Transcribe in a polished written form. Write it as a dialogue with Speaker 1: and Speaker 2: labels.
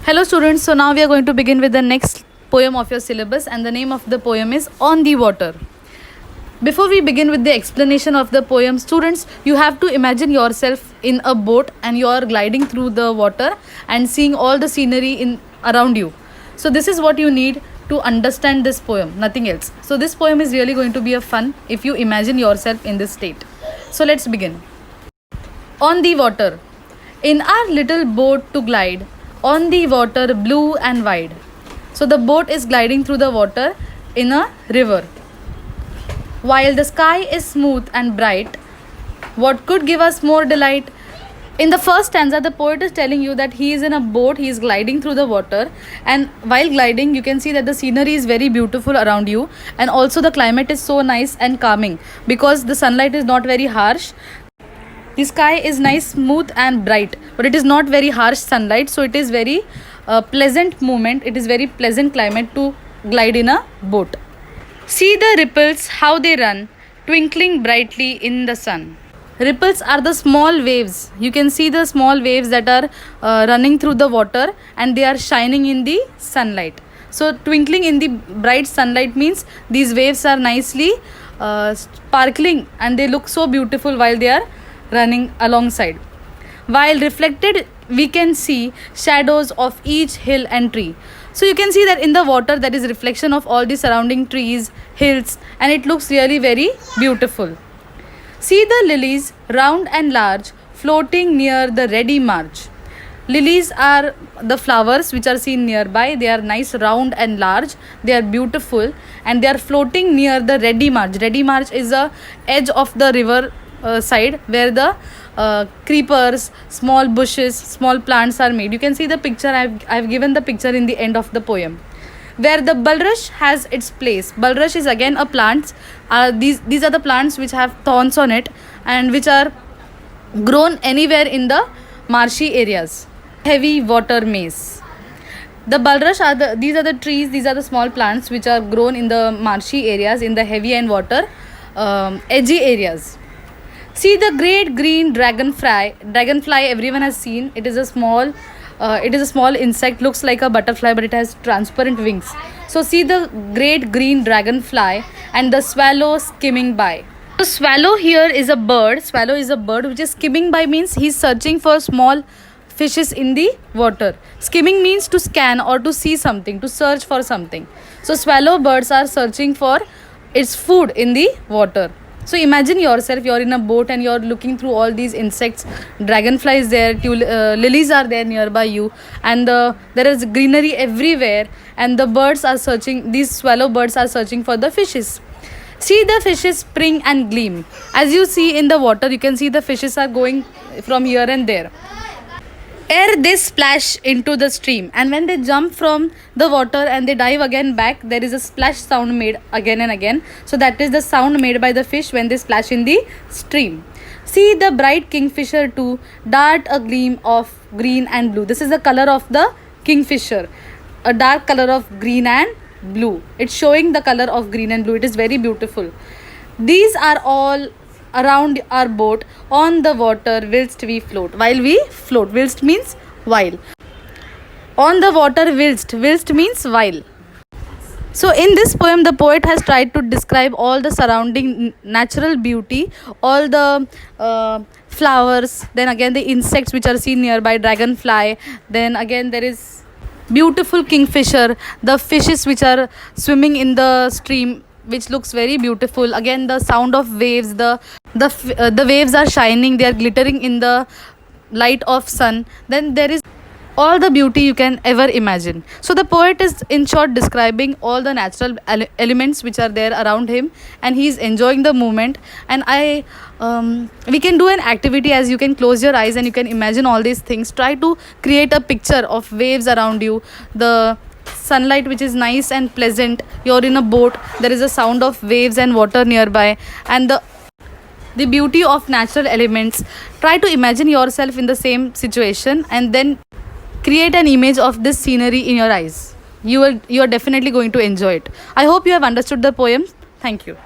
Speaker 1: Hello students, so now we are going to begin with the next poem of your syllabus, and the name of the poem is On the Water. Before we begin with the explanation of the poem, students, you have to imagine yourself in a boat and you are gliding through the water and seeing all the scenery in around you. So this is what you need to understand this poem, nothing else. So this poem is really going to be a fun if you imagine yourself in this state. So let's begin. On the water. In our little boat to glide on the water blue and wide. So the boat is gliding through the water in a river. While the sky is smooth and bright, what could give us more delight? In the first stanza, the poet is telling you that he is in a boat, he is gliding through the water, and while gliding, you can see that the scenery is very beautiful around you, and also the climate is so nice and calming because the sunlight is not very harsh. The sky is nice, smooth and bright, but it is not very harsh sunlight, so it is very pleasant movement. It is very pleasant climate to glide in a boat. See the ripples how they run, twinkling brightly in the sun. Ripples are the small waves. You can see the small waves that are running through the water and they are shining in the sunlight. So twinkling in the bright sunlight means these waves are nicely sparkling and they look so beautiful while they are running alongside. While reflected, we can see shadows of each hill and tree. So you can see that in the water there is reflection of all the surrounding trees, hills, and it looks really very beautiful. See the lilies, round and large, floating near the ready marge. Lilies are the flowers which are seen nearby. They are nice, round and large. They are beautiful and they are floating near the ready marge. Ready marge is the edge of the river side where the creepers, small bushes, small plants are made. You can see the picture. I've given the picture in the end of the poem. Where the bulrush has its place. Bulrush is again a plant. These are the plants which have thorns on it and which are grown anywhere in the marshy areas. Heavy water maize. The bulrush these are the trees, these are the small plants which are grown in the marshy areas, in the heavy and water edgy areas. See the great green dragonfly. Dragonfly everyone has seen. It is a small insect, looks like a butterfly but it has transparent wings. So see the great green dragonfly and the swallow skimming by. So swallow here is a bird. Swallow is a bird which is skimming by, means he's searching for small fishes in the water. Skimming means to scan or to see something, to search for something. So swallow birds are searching for its food in the water. So imagine yourself, you're in a boat and you're looking through all these insects. Dragonflies there, lilies are there nearby you, and there is greenery everywhere, and the birds are searching, these swallow birds are searching for the fishes. See the fishes spring and gleam. As you see in the water, you can see the fishes are going from here and there. Ere they splash into the stream, and when they jump from the water and they dive again back, there is a splash sound made again and again. So that is the sound made by the fish when they splash in the stream. See the bright kingfisher too dart a gleam of green and blue. This is the color of the kingfisher, a dark color of green and blue. It's showing the color of green and blue. It is very beautiful. These are all around our boat on the water whilst we float. While we float. Whilst means while. On the water whilst. Whilst means while. So in this poem, the poet has tried to describe all the surrounding natural beauty, all the flowers, then again the insects which are seen nearby, dragonfly, then again there is beautiful kingfisher, the fishes which are swimming in the stream, which looks very beautiful. Again the sound of waves, the waves are shining, they are glittering in the light of sun. Then there is all the beauty you can ever imagine. So the poet is in short describing all the natural elements which are there around him, and he is enjoying the moment. And we can do an activity, as you can close your eyes and you can imagine all these things. Try to create a picture of waves around you, the sunlight which is nice and pleasant, you're in a boat, there is a sound of waves and water nearby, and the beauty of natural elements. Try to imagine yourself in the same situation and then create an image of this scenery in your eyes. You are definitely going to enjoy it. I hope you have understood the poem. Thank you.